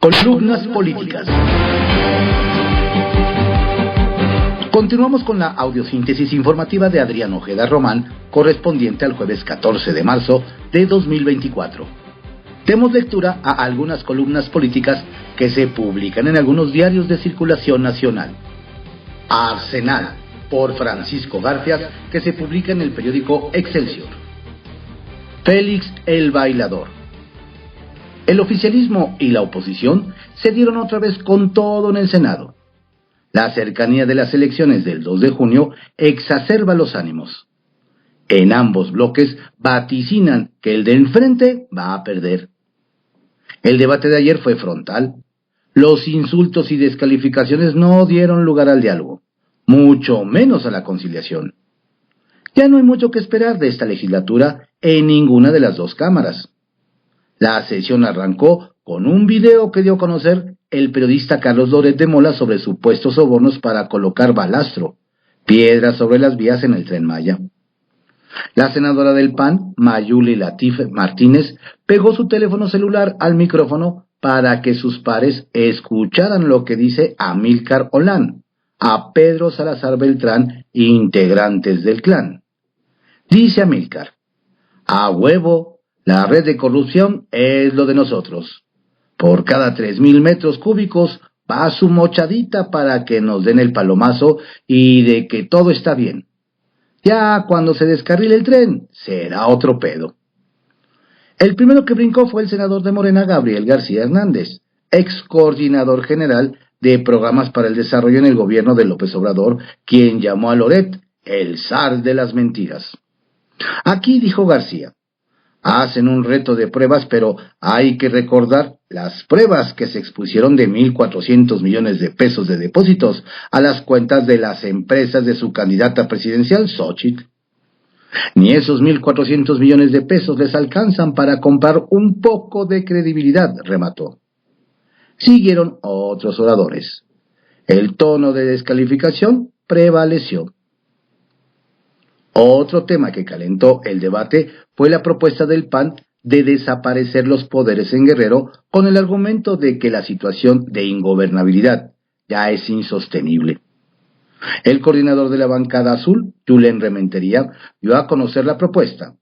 Columnas políticas. Continuamos con la audiosíntesis informativa de Adrián Ojeda Román, correspondiente al jueves 14 de marzo de 2024. Demos lectura a algunas columnas políticas que se publican en algunos diarios de circulación nacional. Arsenal, por Francisco Garfias, que se publica en el periódico Excelsior. Félix el Bailador. El oficialismo y la oposición se dieron otra vez con todo en el Senado. La cercanía de las elecciones del 2 de junio exacerba los ánimos. En ambos bloques vaticinan que el de enfrente va a perder. El debate de ayer fue frontal. Los insultos y descalificaciones no dieron lugar al diálogo, mucho menos a la conciliación. Ya no hay mucho que esperar de esta legislatura en ninguna de las dos cámaras. La sesión arrancó con un video que dio a conocer el periodista Carlos Loret de Mola sobre supuestos sobornos para colocar balastro, piedras sobre las vías en el Tren Maya. La senadora del PAN, Mayuli Latif Martínez, pegó su teléfono celular al micrófono para que sus pares escucharan lo que dice Amílcar Olán a Pedro Salazar Beltrán, integrantes del clan. Dice Amílcar: a huevo, la red de corrupción es lo de nosotros. Por cada 3,000 metros cúbicos va su mochadita para que nos den el palomazo y de que todo está bien. Ya cuando se descarrile el tren, será otro pedo. El primero que brincó fue el senador de Morena, Gabriel García Hernández, ex coordinador general de programas para el desarrollo en el gobierno de López Obrador, quien llamó a Loret el zar de las mentiras. Aquí, dijo García, hacen un reto de pruebas, pero hay que recordar las pruebas que se expusieron de 1,400 millones de pesos de depósitos a las cuentas de las empresas de su candidata presidencial, Xóchitl. Ni esos 1,400 millones de pesos les alcanzan para comprar un poco de credibilidad, remató. Siguieron otros oradores. El tono de descalificación prevaleció. Otro tema que calentó el debate fue la propuesta del PAN de desaparecer los poderes en Guerrero con el argumento de que la situación de ingobernabilidad ya es insostenible. El coordinador de la bancada azul, Julen Rementería, dio a conocer la propuesta.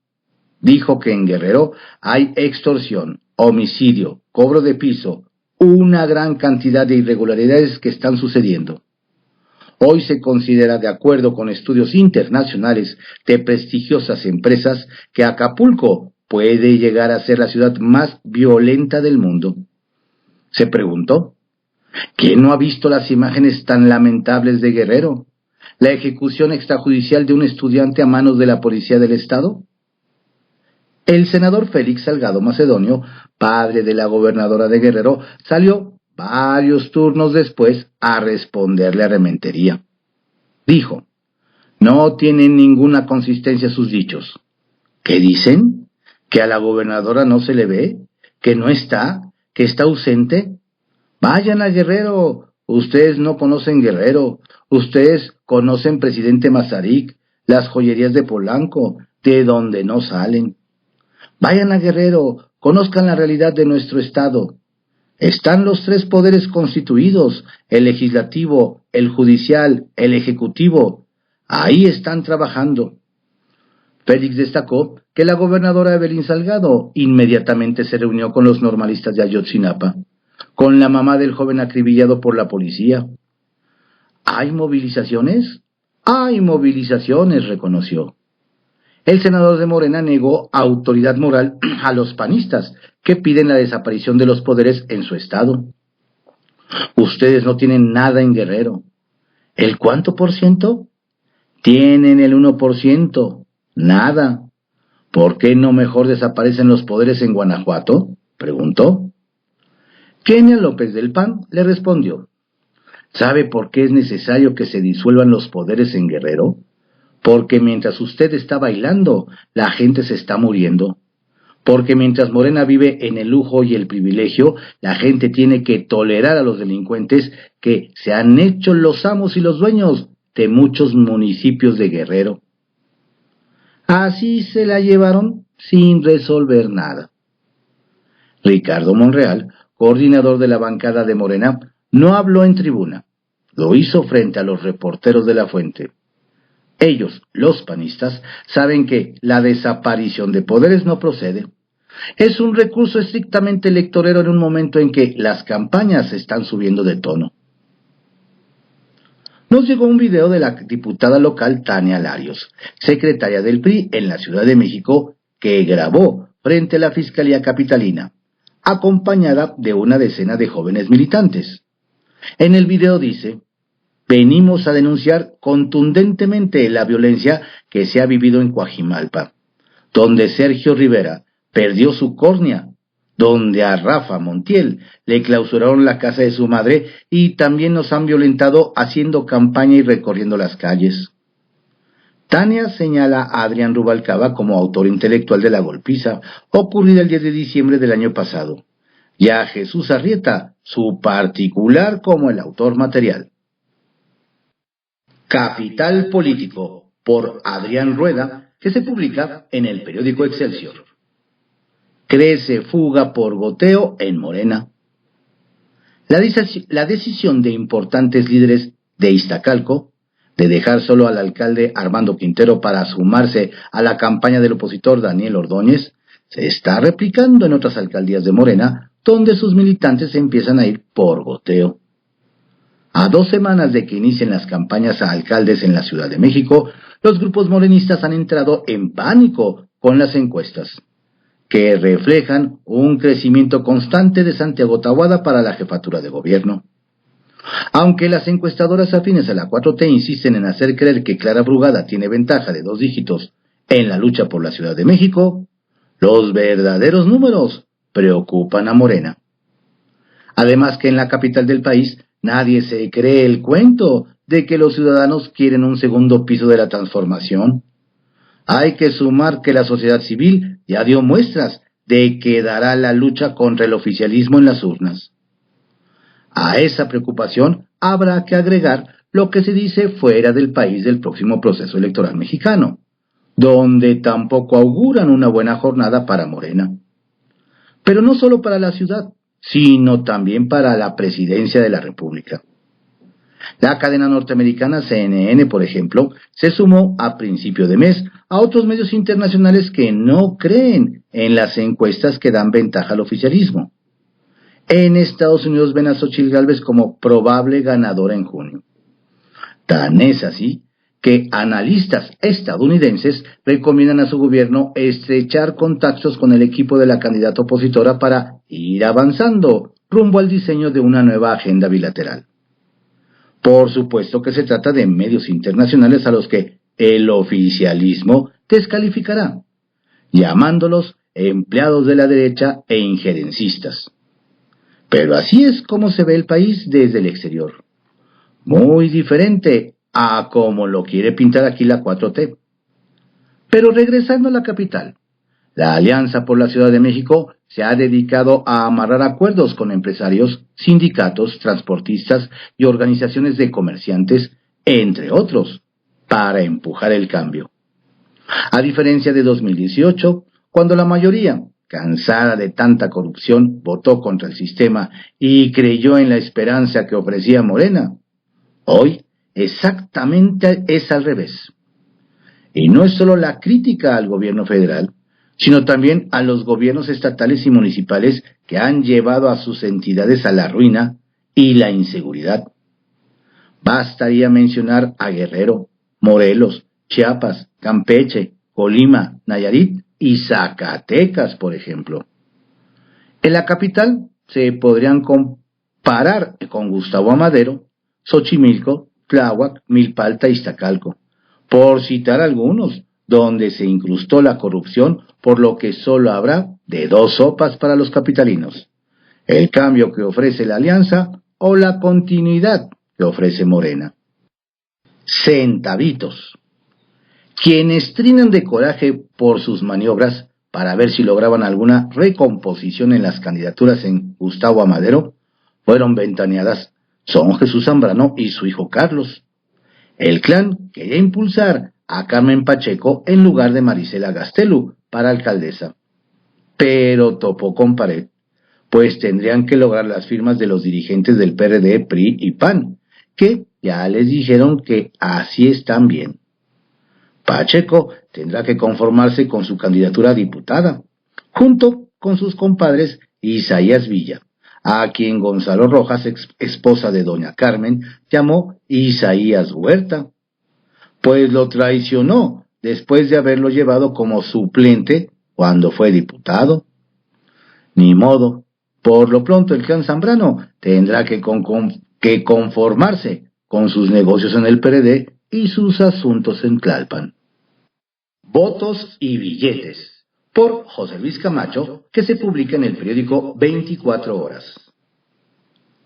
Dijo que en Guerrero hay extorsión, homicidio, cobro de piso, una gran cantidad de irregularidades que están sucediendo. Hoy se considera, de acuerdo con estudios internacionales de prestigiosas empresas, que Acapulco puede llegar a ser la ciudad más violenta del mundo. Se preguntó, ¿quién no ha visto las imágenes tan lamentables de Guerrero? ¿La ejecución extrajudicial de un estudiante a manos de la policía del Estado? El senador Félix Salgado Macedonio, padre de la gobernadora de Guerrero, salió varios turnos después a responderle a Rementería. Dijo, no tienen ninguna consistencia sus dichos. ¿Qué dicen? ¿Que a la gobernadora no se le ve? ¿Que no está? ¿Que está ausente? Vayan a Guerrero. Ustedes no conocen Guerrero. Ustedes conocen Presidente Mazarik, las joyerías de Polanco, de donde no salen. Vayan a Guerrero, conozcan la realidad de nuestro estado. Están los 3 poderes constituidos, el legislativo, el judicial, el ejecutivo. Ahí están trabajando. Félix destacó que la gobernadora Evelyn Salgado inmediatamente se reunió con los normalistas de Ayotzinapa, con la mamá del joven acribillado por la policía. ¿Hay movilizaciones? Hay movilizaciones, reconoció. El senador de Morena negó autoridad moral a los panistas que piden la desaparición de los poderes en su estado. Ustedes no tienen nada en Guerrero. ¿El cuánto por ciento? Tienen el 1%. Nada. ¿Por qué no mejor desaparecen los poderes en Guanajuato?, preguntó. Kenia López del PAN le respondió, ¿sabe por qué es necesario que se disuelvan los poderes en Guerrero? Porque mientras usted está bailando, la gente se está muriendo. Porque mientras Morena vive en el lujo y el privilegio, la gente tiene que tolerar a los delincuentes que se han hecho los amos y los dueños de muchos municipios de Guerrero. Así se la llevaron sin resolver nada. Ricardo Monreal, coordinador de la bancada de Morena, no habló en tribuna. Lo hizo frente a los reporteros de La Fuente. Ellos, los panistas, saben que la desaparición de poderes no procede. Es un recurso estrictamente electorero en un momento en que las campañas están subiendo de tono. Nos llegó un video de la diputada local Tania Larios, secretaria del PRI en la Ciudad de México, que grabó frente a la Fiscalía Capitalina, acompañada de una decena de jóvenes militantes. En el video dice: venimos a denunciar contundentemente la violencia que se ha vivido en Coajimalpa, donde Sergio Rivera perdió su córnea, donde a Rafa Montiel le clausuraron la casa de su madre y también nos han violentado haciendo campaña y recorriendo las calles. Tania señala a Adrián Rubalcaba como autor intelectual de la golpiza ocurrida el 10 de diciembre del año pasado, y a Jesús Arrieta, su particular, como el autor material. Capital Político, por Adrián Rueda, que se publica en el periódico Excelsior. Crece fuga por goteo en Morena. La decisión de importantes líderes de Iztacalco de dejar solo al alcalde Armando Quintero para sumarse a la campaña del opositor Daniel Ordóñez se está replicando en otras alcaldías de Morena, donde sus militantes empiezan a ir por goteo. A 2 semanas de que inicien las campañas a alcaldes en la Ciudad de México, los grupos morenistas han entrado en pánico con las encuestas, que reflejan un crecimiento constante de Santiago Taboada para la jefatura de gobierno. Aunque las encuestadoras afines a la 4T insisten en hacer creer que Clara Brugada tiene ventaja de 2 dígitos en la lucha por la Ciudad de México, los verdaderos números preocupan a Morena. Además que en la capital del país nadie se cree el cuento de que los ciudadanos quieren un segundo piso de la transformación. Hay que sumar que la sociedad civil ya dio muestras de que dará la lucha contra el oficialismo en las urnas. A esa preocupación habrá que agregar lo que se dice fuera del país del próximo proceso electoral mexicano, donde tampoco auguran una buena jornada para Morena. Pero no solo para la ciudad, sino también para la presidencia de la República. La cadena norteamericana CNN, por ejemplo, se sumó a principio de mes a otros medios internacionales que no creen en las encuestas que dan ventaja al oficialismo. En Estados Unidos ven a Xóchitl Gálvez como probable ganadora en junio. Tan es así que analistas estadounidenses recomiendan a su gobierno estrechar contactos con el equipo de la candidata opositora para ir avanzando rumbo al diseño de una nueva agenda bilateral. Por supuesto que se trata de medios internacionales a los que el oficialismo descalificará, llamándolos empleados de la derecha e injerencistas. Pero así es como se ve el país desde el exterior. Muy diferente a como lo quiere pintar aquí la 4T. Pero regresando a la capital, la Alianza por la Ciudad de México se ha dedicado a amarrar acuerdos con empresarios, sindicatos, transportistas y organizaciones de comerciantes, entre otros, para empujar el cambio. A diferencia de 2018, cuando la mayoría, cansada de tanta corrupción, votó contra el sistema y creyó en la esperanza que ofrecía Morena, hoy exactamente es al revés. Y no es solo la crítica al gobierno federal, sino también a los gobiernos estatales y municipales que han llevado a sus entidades a la ruina y la inseguridad. Bastaría mencionar a Guerrero, Morelos, Chiapas, Campeche, Colima, Nayarit y Zacatecas, por ejemplo. En la capital se podrían comparar con Gustavo Amadero, Xochimilco, Tláhuac, Milpalta y Iztacalco, por citar algunos, donde se incrustó la corrupción, por lo que solo habrá de 2 sopas para los capitalinos: el cambio que ofrece la alianza o la continuidad que ofrece Morena. Centavitos. Quienes trinan de coraje por sus maniobras para ver si lograban alguna recomposición en las candidaturas en Gustavo Amadero, fueron ventaneadas son Jesús Zambrano y su hijo Carlos. El clan quería impulsar a Carmen Pacheco en lugar de Marisela Gastelu para alcaldesa, pero topó con pared, pues tendrían que lograr las firmas de los dirigentes del PRD, PRI y PAN, que ya les dijeron que así están bien. Pacheco tendrá que conformarse con su candidatura a diputada, junto con sus compadres Isaías Villa, a quien Gonzalo Rojas, esposa de doña Carmen, llamó Isaías Huerta, pues lo traicionó después de haberlo llevado como suplente cuando fue diputado. Ni modo, por lo pronto el clan Zambrano tendrá que conformarse con sus negocios en el PRD y sus asuntos en Tlalpan. Votos y billetes, por José Luis Camacho, que se publica en el periódico 24 Horas.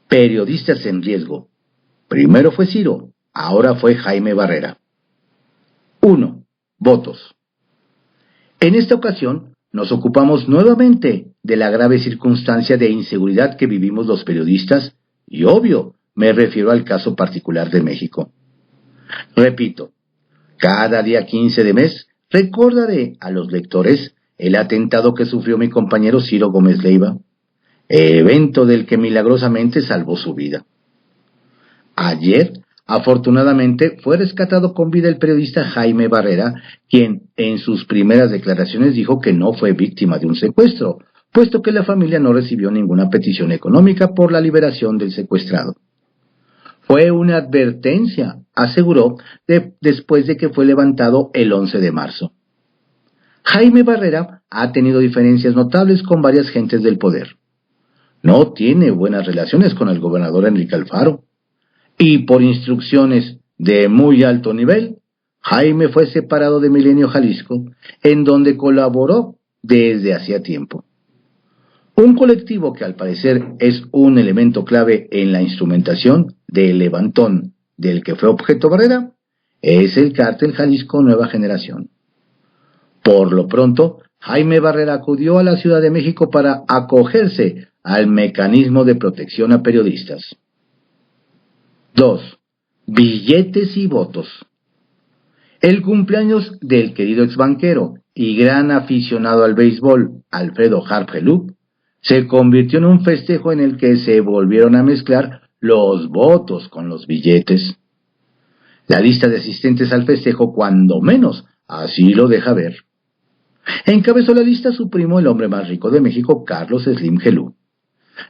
Periodistas en riesgo. Primero fue Ciro, ahora fue Jaime Barrera. 1. Votos. En esta ocasión nos ocupamos nuevamente de la grave circunstancia de inseguridad que vivimos los periodistas y, obvio, me refiero al caso particular de México. Repito, cada día 15 de mes recordaré a los lectores el atentado que sufrió mi compañero Ciro Gómez Leiva, evento del que milagrosamente salvó su vida. Ayer, afortunadamente, fue rescatado con vida el periodista Jaime Barrera, quien en sus primeras declaraciones dijo que no fue víctima de un secuestro, puesto que la familia no recibió ninguna petición económica por la liberación del secuestrado. Fue una advertencia, aseguró, después de que fue levantado el 11 de marzo. Jaime Barrera ha tenido diferencias notables con varias gentes del poder. No tiene buenas relaciones con el gobernador Enrique Alfaro. Y por instrucciones de muy alto nivel, Jaime fue separado de Milenio Jalisco, en donde colaboró desde hacía tiempo. Un colectivo que al parecer es un elemento clave en la instrumentación del levantón del que fue objeto Barrera, es el Cártel Jalisco Nueva Generación. Por lo pronto, Jaime Barrera acudió a la Ciudad de México para acogerse al mecanismo de protección a periodistas. 2. Billetes y votos. El cumpleaños del querido exbanquero y gran aficionado al béisbol, Alfredo Harp Helú, se convirtió en un festejo en el que se volvieron a mezclar los votos con los billetes. La lista de asistentes al festejo, cuando menos, así lo deja ver. Encabezó la lista su primo, el hombre más rico de México, Carlos Slim Helú.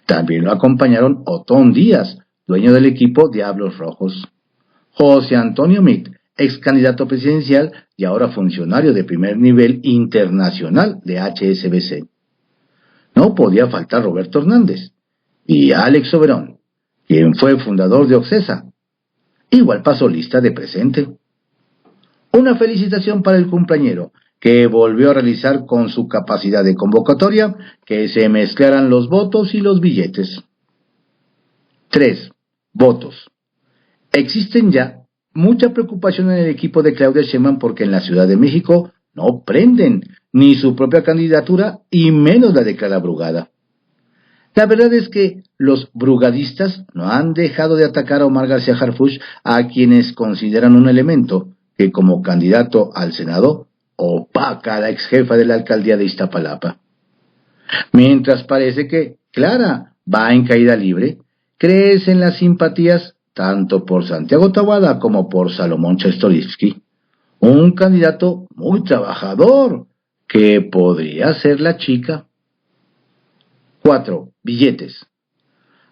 También lo acompañaron Otón Díaz, dueño del equipo Diablos Rojos; José Antonio Meade, ex candidato presidencial y ahora funcionario de primer nivel internacional de HSBC. No podía faltar Roberto Hernández y Alex Oberón, quien fue fundador de Occesa. Igual pasó lista de presente. Una felicitación para el cumpleañero, que volvió a realizar con su capacidad de convocatoria que se mezclaran los votos y los billetes. 3. Votos. Existen ya mucha preocupación en el equipo de Claudia Sheinbaum porque en la Ciudad de México no prenden ni su propia candidatura y menos la de Clara Brugada. La verdad es que los brugadistas no han dejado de atacar a Omar García Harfuch, a quienes consideran un elemento que como candidato al Senado opaca a la ex jefa de la alcaldía de Iztapalapa. Mientras parece que Clara va en caída libre, crecen las simpatías tanto por Santiago Taboada como por Salomón Chertorivsky, un candidato muy trabajador que podría ser la chica. 4. Billetes.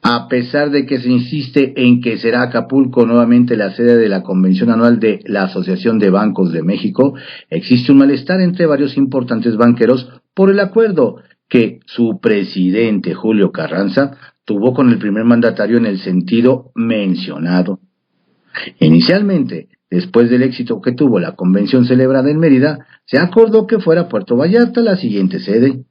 A pesar de que se insiste en que será Acapulco nuevamente la sede de la convención anual de la Asociación de Bancos de México, existe un malestar entre varios importantes banqueros por el acuerdo que su presidente Julio Carranza tuvo con el primer mandatario en el sentido mencionado. Inicialmente, después del éxito que tuvo la convención celebrada en Mérida, se acordó que fuera Puerto Vallarta la siguiente sede.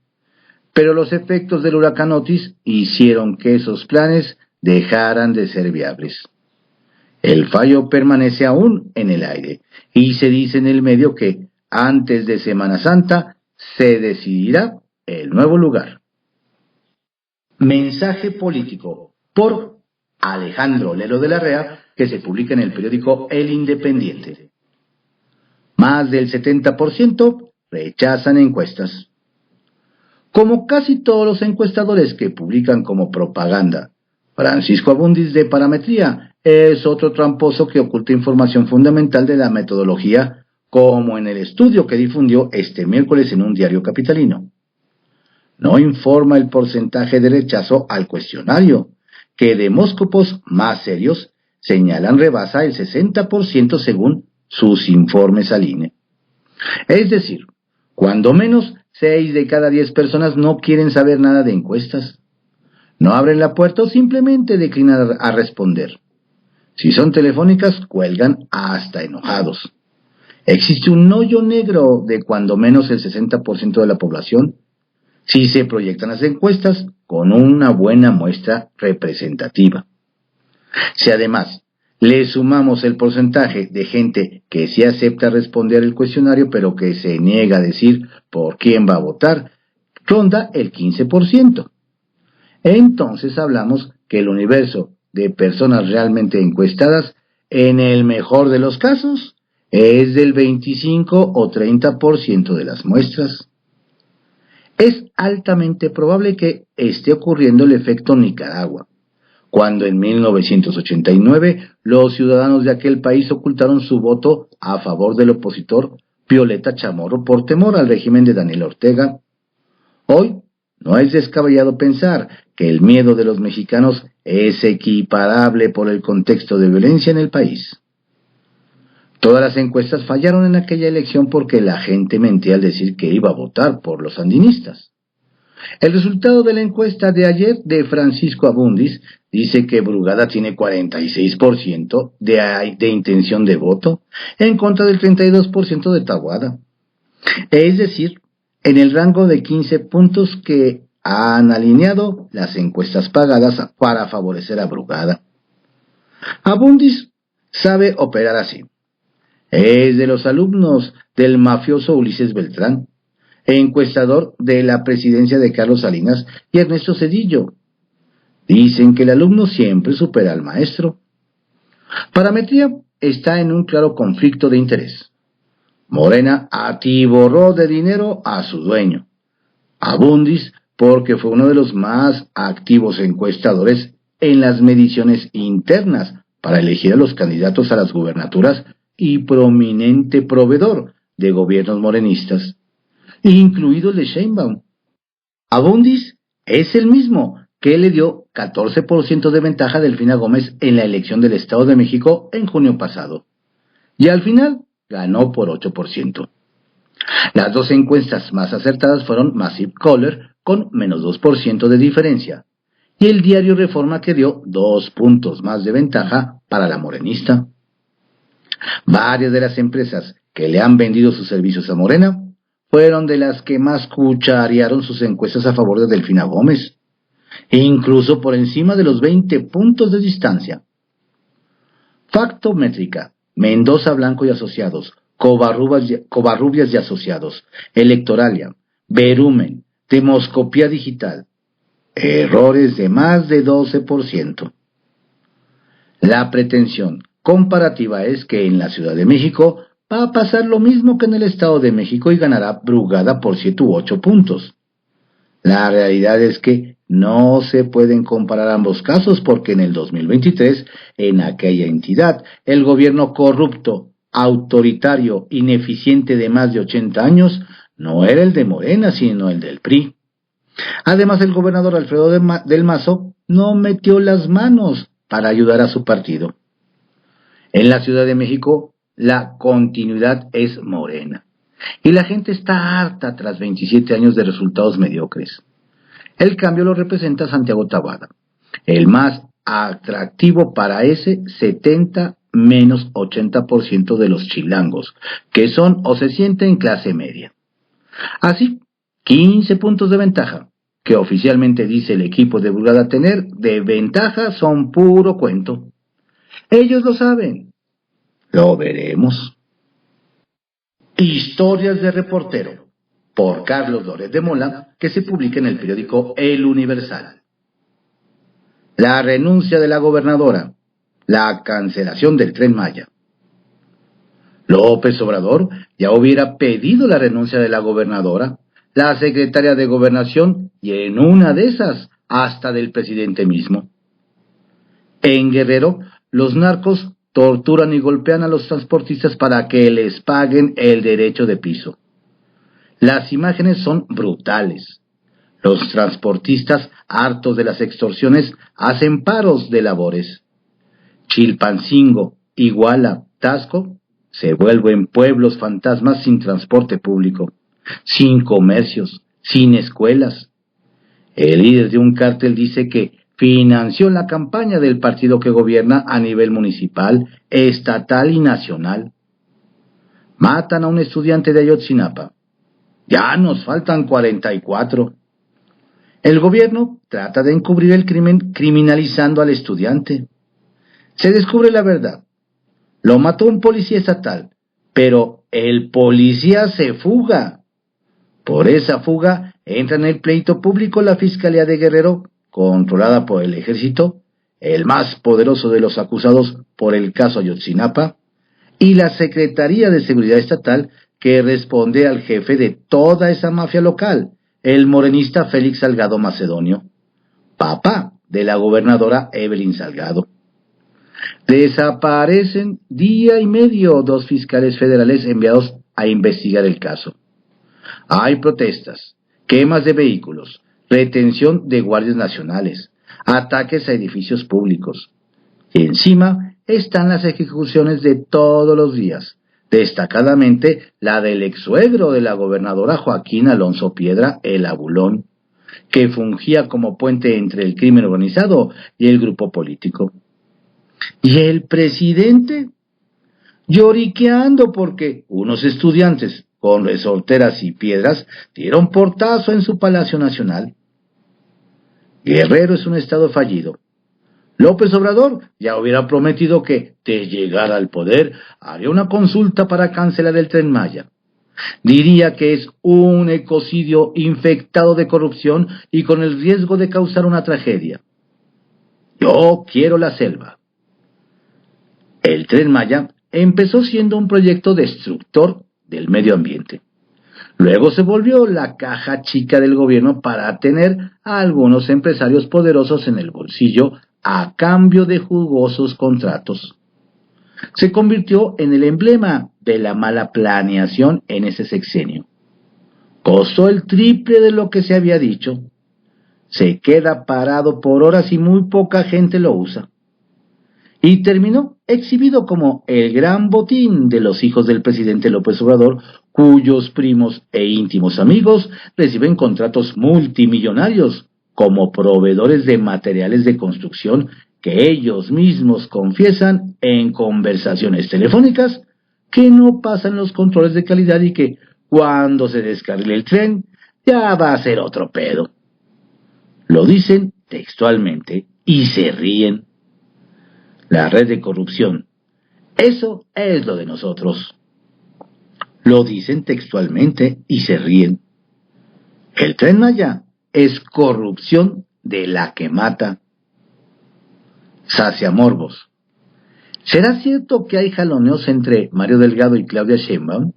Pero los efectos del huracán Otis hicieron que esos planes dejaran de ser viables. El fallo permanece aún en el aire y se dice en el medio que antes de Semana Santa se decidirá el nuevo lugar. Mensaje político por Alejandro Lelo de la Rea, que se publica en el periódico El Independiente. Más del 70% rechazan encuestas. Como casi todos los encuestadores que publican como propaganda, Francisco Abundis de Parametría es otro tramposo que oculta información fundamental de la metodología, como en el estudio que difundió este miércoles en un diario capitalino. No informa el porcentaje de rechazo al cuestionario, que demóscopos más serios señalan rebasa el 60% según sus informes al INE. Es decir, cuando menos 6 de cada 10 personas no quieren saber nada de encuestas. No abren la puerta o simplemente declinan a responder. Si son telefónicas, cuelgan hasta enojados. Existe un hoyo negro de cuando menos el 60% de la población si se proyectan las encuestas con una buena muestra representativa. Si además le sumamos el porcentaje de gente que sí acepta responder el cuestionario pero que se niega a decir por quién va a votar, ronda el 15%. Entonces hablamos que el universo de personas realmente encuestadas, en el mejor de los casos, es del 25 o 30% de las muestras. Es altamente probable que esté ocurriendo el efecto Nicaragua, cuando en 1989 los ciudadanos de aquel país ocultaron su voto a favor del opositor Violeta Chamorro por temor al régimen de Daniel Ortega. Hoy no es descabellado pensar que el miedo de los mexicanos es equiparable por el contexto de violencia en el país. Todas las encuestas fallaron en aquella elección porque la gente mentía al decir que iba a votar por los sandinistas. El resultado de la encuesta de ayer de Francisco Abundis dice que Brugada tiene 46% de intención de voto en contra del 32% de Taboada. Es decir, en el rango de 15 puntos que han alineado las encuestas pagadas para favorecer a Brugada. Abundis sabe operar así. Es de los alumnos del mafioso Ulises Beltrán, encuestador de la presidencia de Carlos Salinas y Ernesto Zedillo. Dicen que el alumno siempre supera al maestro. Parametría está en un claro conflicto de interés. Morena atiborró de dinero a su dueño, Abundis, porque fue uno de los más activos encuestadores en las mediciones internas para elegir a los candidatos a las gubernaturas y prominente proveedor de gobiernos morenistas, incluido el de Sheinbaum. Abundis es el mismo que le dio 14% de ventaja a Delfina Gómez en la elección del Estado de México en junio pasado, y al final ganó por 8%. Las dos encuestas más acertadas fueron Massive Caller con menos 2% de diferencia, y el diario Reforma que dio 2 puntos más de ventaja para la morenista. Varias de las empresas que le han vendido sus servicios a Morena fueron de las que más cucharearon sus encuestas a favor de Delfina Gómez, incluso por encima de los 20 puntos de distancia. Factométrica, Mendoza Blanco y Asociados, Covarrubias y Asociados, Electoralia, Verumen, Demoscopía Digital. Errores de más de 12%. La pretensión comparativa es que en la Ciudad de México va a pasar lo mismo que en el Estado de México y ganará Brugada por 7 u 8 puntos. La realidad es que no se pueden comparar ambos casos porque en el 2023, en aquella entidad, el gobierno corrupto, autoritario, ineficiente de más de 80 años, no era el de Morena, sino el del PRI. Además, el gobernador Alfredo del Mazo no metió las manos para ayudar a su partido. En la Ciudad de México, la continuidad es Morena, y la gente está harta tras 27 años de resultados mediocres. El cambio lo representa Santiago Taboada, el más atractivo para ese 70 menos 80% de los chilangos, que son o se sienten clase media. Así, 15 puntos de ventaja, que oficialmente dice el equipo de Brugada tener de ventaja, son puro cuento. Ellos lo saben. Lo veremos. Historias de reportero, por Carlos Loret de Mola, que se publica en el periódico El Universal. La renuncia de la gobernadora, la cancelación del Tren Maya. López Obrador ya hubiera pedido la renuncia de la gobernadora, la secretaria de Gobernación y en una de esas hasta del presidente mismo. En Guerrero, los narcos torturan y golpean a los transportistas para que les paguen el derecho de piso. Las imágenes son brutales. Los transportistas, hartos de las extorsiones, hacen paros de labores. Chilpancingo, Iguala, Tasco se vuelven pueblos fantasmas sin transporte público, sin comercios, sin escuelas. El líder de un cártel dice que financió la campaña del partido que gobierna a nivel municipal, estatal y nacional. Matan a un estudiante de Ayotzinapa. Ya nos faltan 44. El gobierno trata de encubrir el crimen criminalizando al estudiante. Se descubre la verdad. Lo mató un policía estatal, pero el policía se fuga. Por esa fuga entra en el pleito público la Fiscalía de Guerrero, controlada por el Ejército, el más poderoso de los acusados por el caso Ayotzinapa, y la Secretaría de Seguridad Estatal, que responde al jefe de toda esa mafia local, el morenista Félix Salgado Macedonio, papá de la gobernadora Evelyn Salgado. Desaparecen día y medio 2 fiscales federales enviados a investigar el caso. Hay protestas, quemas de vehículos, retención de guardias nacionales, ataques a edificios públicos. Y encima están las ejecuciones de todos los días, destacadamente la del ex-suegro de la gobernadora Joaquín Alonso Piedra, el Abulón, que fungía como puente entre el crimen organizado y el grupo político. Y el presidente, lloriqueando porque unos estudiantes con resorteras y piedras dieron portazo en su Palacio Nacional. Guerrero es un estado fallido. López Obrador ya hubiera prometido que, de llegar al poder, haría una consulta para cancelar el Tren Maya. Diría que es un ecocidio infectado de corrupción y con el riesgo de causar una tragedia. Yo quiero la selva. El Tren Maya empezó siendo un proyecto destructor del medio ambiente. Luego se volvió la caja chica del gobierno para tener a algunos empresarios poderosos en el bolsillo a cambio de jugosos contratos. Se convirtió en el emblema de la mala planeación en ese sexenio. Costó el triple de lo que se había dicho. Se queda parado por horas y muy poca gente lo usa. Y terminó exhibido como el gran botín de los hijos del presidente López Obrador, cuyos primos e íntimos amigos reciben contratos multimillonarios como proveedores de materiales de construcción que ellos mismos confiesan en conversaciones telefónicas que no pasan los controles de calidad y que cuando se descarrile el tren ya va a ser otro pedo. Lo dicen textualmente y se ríen. La red de corrupción. Eso es lo de nosotros. Lo dicen textualmente y se ríen. El Tren Maya es corrupción de la que mata. Sacia morbos. ¿Será cierto que hay jaloneos entre Mario Delgado y Claudia Sheinbaum?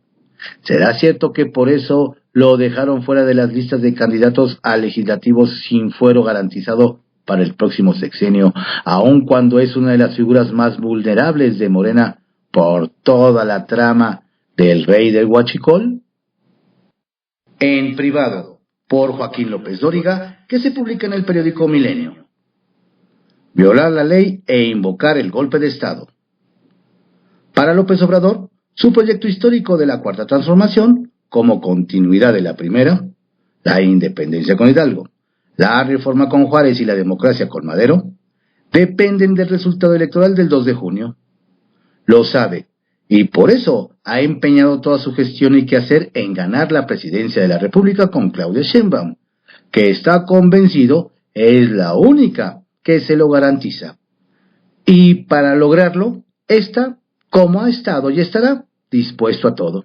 ¿Será cierto que por eso lo dejaron fuera de las listas de candidatos a legislativos sin fuero garantizado para el próximo sexenio, aun cuando es una de las figuras más vulnerables de Morena por toda la trama del rey del huachicol? En privado, por Joaquín López Dóriga, que se publica en el periódico Milenio. Violar la ley e invocar el golpe de Estado. Para López Obrador, su proyecto histórico de la Cuarta Transformación, como continuidad de la primera, la independencia con Hidalgo, la reforma con Juárez y la democracia con Madero, dependen del resultado electoral del 2 de junio. Lo sabe, y por eso ha empeñado toda su gestión y quehacer en ganar la presidencia de la República con Claudia Sheinbaum, que está convencido es la única que se lo garantiza. Y para lograrlo, está, como ha estado y estará, dispuesto a todo.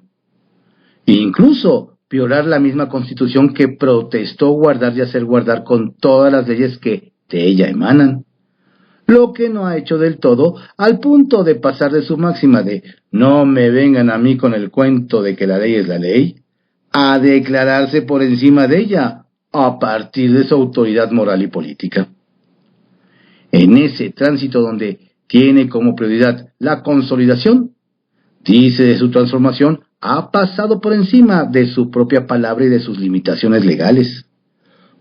Incluso violar la misma Constitución que protestó guardar y hacer guardar con todas las leyes que de ella emanan. Lo que no ha hecho del todo, al punto de pasar de su máxima de no me vengan a mí con el cuento de que la ley es la ley, a declararse por encima de ella a partir de su autoridad moral y política. En ese tránsito donde tiene como prioridad la consolidación, dice de su transformación, ha pasado por encima de su propia palabra y de sus limitaciones legales,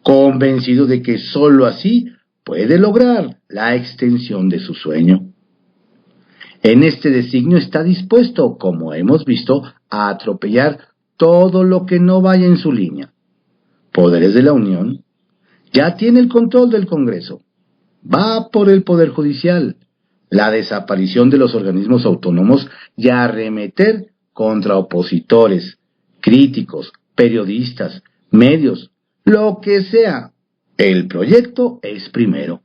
convencido de que sólo así puede lograr la extensión de su sueño. En este designio está dispuesto, como hemos visto, a atropellar todo lo que no vaya en su línea. Poderes de la Unión, ya tiene el control del Congreso, va por el Poder Judicial, la desaparición de los organismos autónomos y a arremeter contra opositores, críticos, periodistas, medios, lo que sea. El proyecto es primero.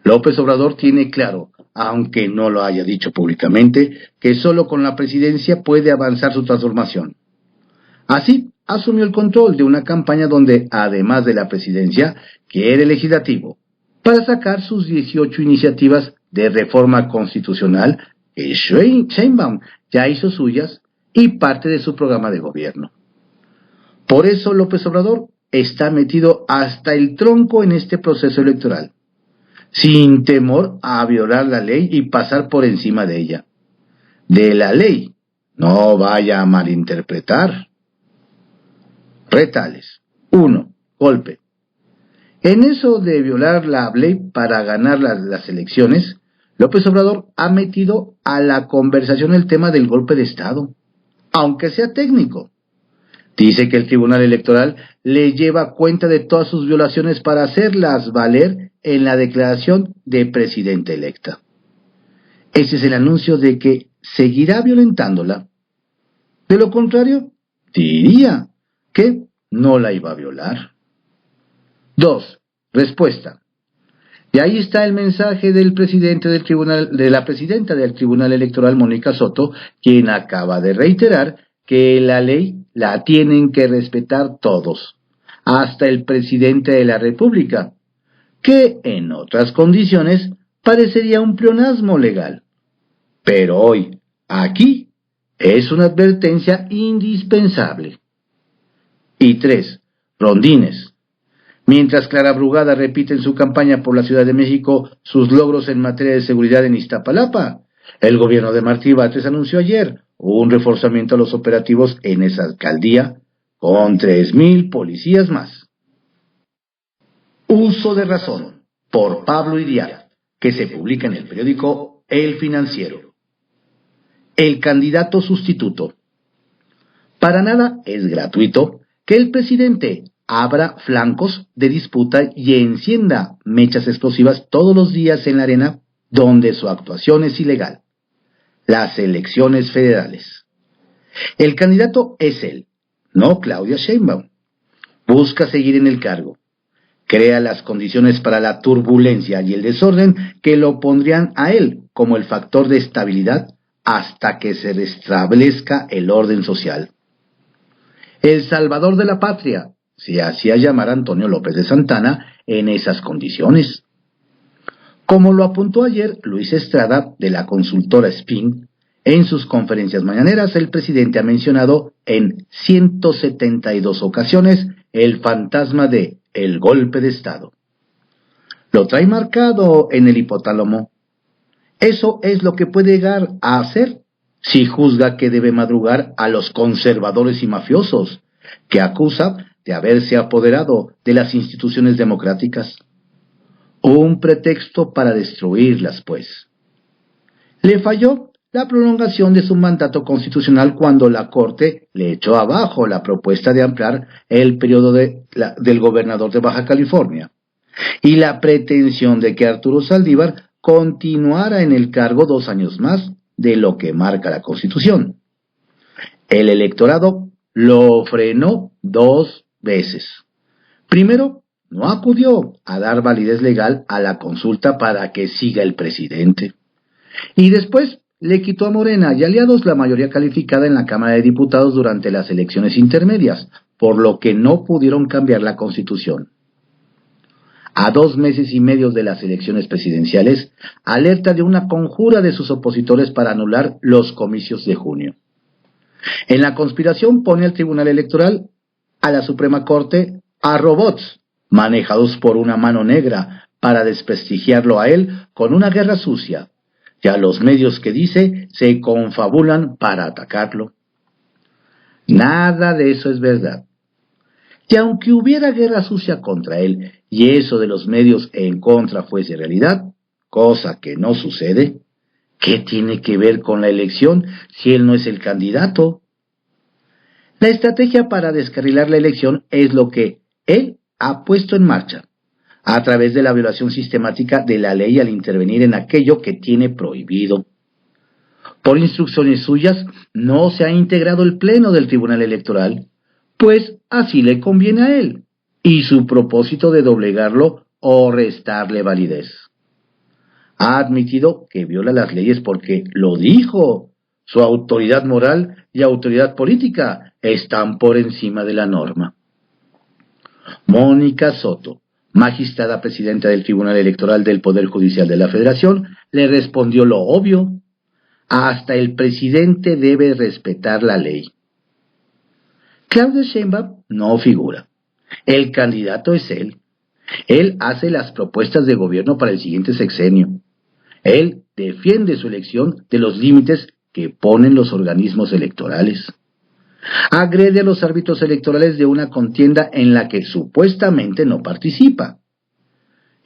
López Obrador tiene claro, aunque no lo haya dicho públicamente, que solo con la presidencia puede avanzar su transformación. Así, asumió el control de una campaña donde, además de la presidencia, quiere el legislativo, para sacar sus 18 iniciativas de reforma constitucional que Sheinbaum ya hizo suyas y parte de su programa de gobierno. Por eso López Obrador está metido hasta el tronco en este proceso electoral, sin temor a violar la ley y pasar por encima de ella. De la ley, no vaya a malinterpretar. Retales. 1. Golpe. En eso de violar la ley para ganar las elecciones, López Obrador ha metido a la conversación el tema del golpe de Estado, aunque sea técnico. Dice que el Tribunal Electoral le lleva cuenta de todas sus violaciones para hacerlas valer en la declaración de presidenta electa. Ese es el anuncio de que seguirá violentándola. De lo contrario, diría que no la iba a violar. 2. Respuesta. Y ahí está el mensaje del presidente del tribunal, de la presidenta del Tribunal Electoral, Mónica Soto, quien acaba de reiterar que la ley la tienen que respetar todos, hasta el presidente de la República, que en otras condiciones parecería un pleonasmo legal. Pero hoy, aquí, es una advertencia indispensable. Y 3. Rondines. Mientras Clara Brugada repite en su campaña por la Ciudad de México sus logros en materia de seguridad en Iztapalapa, el gobierno de Martí Batres anunció ayer un reforzamiento a los operativos en esa alcaldía con 3,000 policías más. Uso de razón, por Pablo Iriart, que se publica en el periódico El Financiero. El candidato sustituto. Para nada es gratuito que el presidente abra flancos de disputa y encienda mechas explosivas todos los días en la arena donde su actuación es ilegal: las elecciones federales. El candidato es él, no Claudia Sheinbaum. Busca seguir en el cargo. Crea las condiciones para la turbulencia y el desorden que lo pondrían a él como el factor de estabilidad hasta que se restablezca el orden social. El salvador de la patria se hacía llamar Antonio López de Santana en esas condiciones. Como lo apuntó ayer Luis Estrada, de la consultora Spin, en sus conferencias mañaneras, el presidente ha mencionado en 172 ocasiones el fantasma de el golpe de Estado. Lo trae marcado en el hipotálamo. Eso es lo que puede llegar a hacer si juzga que debe madrugar a los conservadores y mafiosos, que acusa de haberse apoderado de las instituciones democráticas. Un pretexto para destruirlas, pues. Le falló la prolongación de su mandato constitucional cuando la Corte le echó abajo la propuesta de ampliar el periodo del gobernador de Baja California, y la pretensión de que Arturo Saldívar continuara en el cargo 2 años más de lo que marca la Constitución. El electorado lo frenó 2 veces. Primero, no acudió a dar validez legal a la consulta para que siga el presidente. Y después le quitó a Morena y aliados la mayoría calificada en la Cámara de Diputados durante las elecciones intermedias, por lo que no pudieron cambiar la Constitución. A 2 meses y medio de las elecciones presidenciales, alerta de una conjura de sus opositores para anular los comicios de junio. En la conspiración pone al Tribunal Electoral, a la Suprema Corte, a robots manejados por una mano negra para desprestigiarlo a él con una guerra sucia, y a los medios que dice se confabulan para atacarlo. Nada de eso es verdad. Y aunque hubiera guerra sucia contra él y eso de los medios en contra fuese realidad, cosa que no sucede, ¿qué tiene que ver con la elección si él no es el candidato? La estrategia para descarrilar la elección es lo que él ha puesto en marcha, a través de la violación sistemática de la ley al intervenir en aquello que tiene prohibido. Por instrucciones suyas no se ha integrado el Pleno del Tribunal Electoral, pues así le conviene a él, y su propósito de doblegarlo o restarle validez. Ha admitido que viola las leyes porque lo dijo. Su autoridad moral y autoridad política están por encima de la norma. Mónica Soto, magistrada presidenta del Tribunal Electoral del Poder Judicial de la Federación, le respondió lo obvio: hasta el presidente debe respetar la ley. Claudia Sheinbaum no figura. El candidato es él. Él hace las propuestas de gobierno para el siguiente sexenio. Él defiende su elección de los límites que ponen los organismos electorales. Agrede a los árbitros electorales de una contienda en la que supuestamente no participa.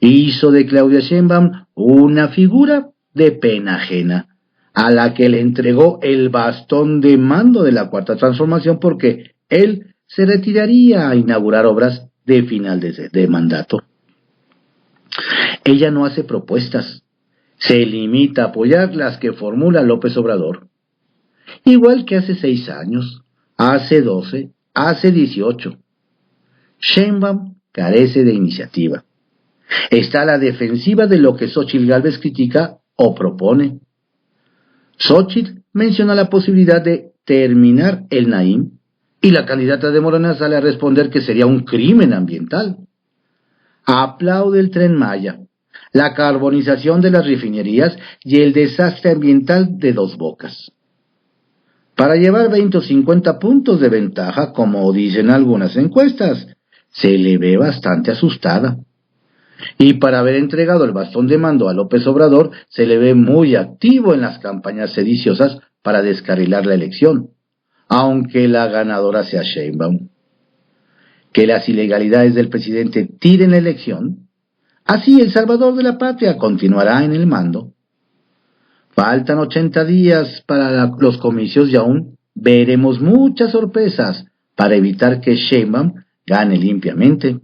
Hizo de Claudia Sheinbaum una figura de pena ajena, a la que le entregó el bastón de mando de la Cuarta Transformación porque él se retiraría a inaugurar obras de final de mandato. Ella no hace propuestas, se limita a apoyar las que formula López Obrador. Igual que hace 6 años, hace 12, hace 18. Sheinbaum carece de iniciativa. Está a la defensiva de lo que Xóchitl Gálvez critica o propone. Xóchitl menciona la posibilidad de terminar el Naim y la candidata de Morena sale a responder que sería un crimen ambiental. Aplaude el Tren Maya, la carbonización de las refinerías y el desastre ambiental de Dos Bocas. Para llevar 20 o 50 puntos de ventaja, como dicen algunas encuestas, se le ve bastante asustada. Y para haber entregado el bastón de mando a López Obrador, se le ve muy activo en las campañas sediciosas para descarrilar la elección, aunque la ganadora sea Sheinbaum. Que las ilegalidades del presidente tiren la elección, así el salvador de la patria continuará en el mando. Faltan 80 días para los comicios y aún veremos muchas sorpresas para evitar que Sheinbaum gane limpiamente.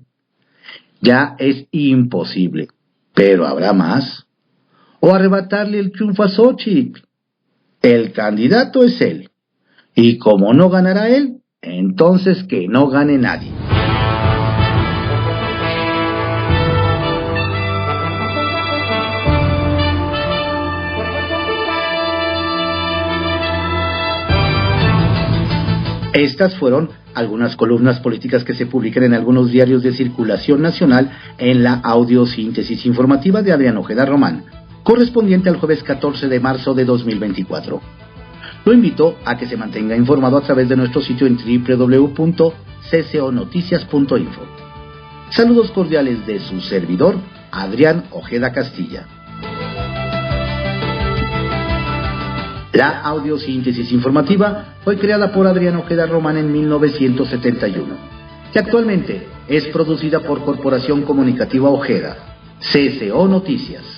Ya es imposible, pero habrá más. O arrebatarle el triunfo a Xóchitl. El candidato es él. Y como no ganará él, entonces que no gane nadie. Estas fueron algunas columnas políticas que se publican en algunos diarios de circulación nacional en la audiosíntesis informativa de Adrián Ojeda Román, correspondiente al jueves 14 de marzo de 2024. Lo invito a que se mantenga informado a través de nuestro sitio en www.cconoticias.info. Saludos cordiales de su servidor, Adrián Ojeda Castilla. La audiosíntesis informativa fue creada por Adrián Ojeda Román en 1971 y actualmente es producida por Corporación Comunicativa Ojeda, CCO Noticias.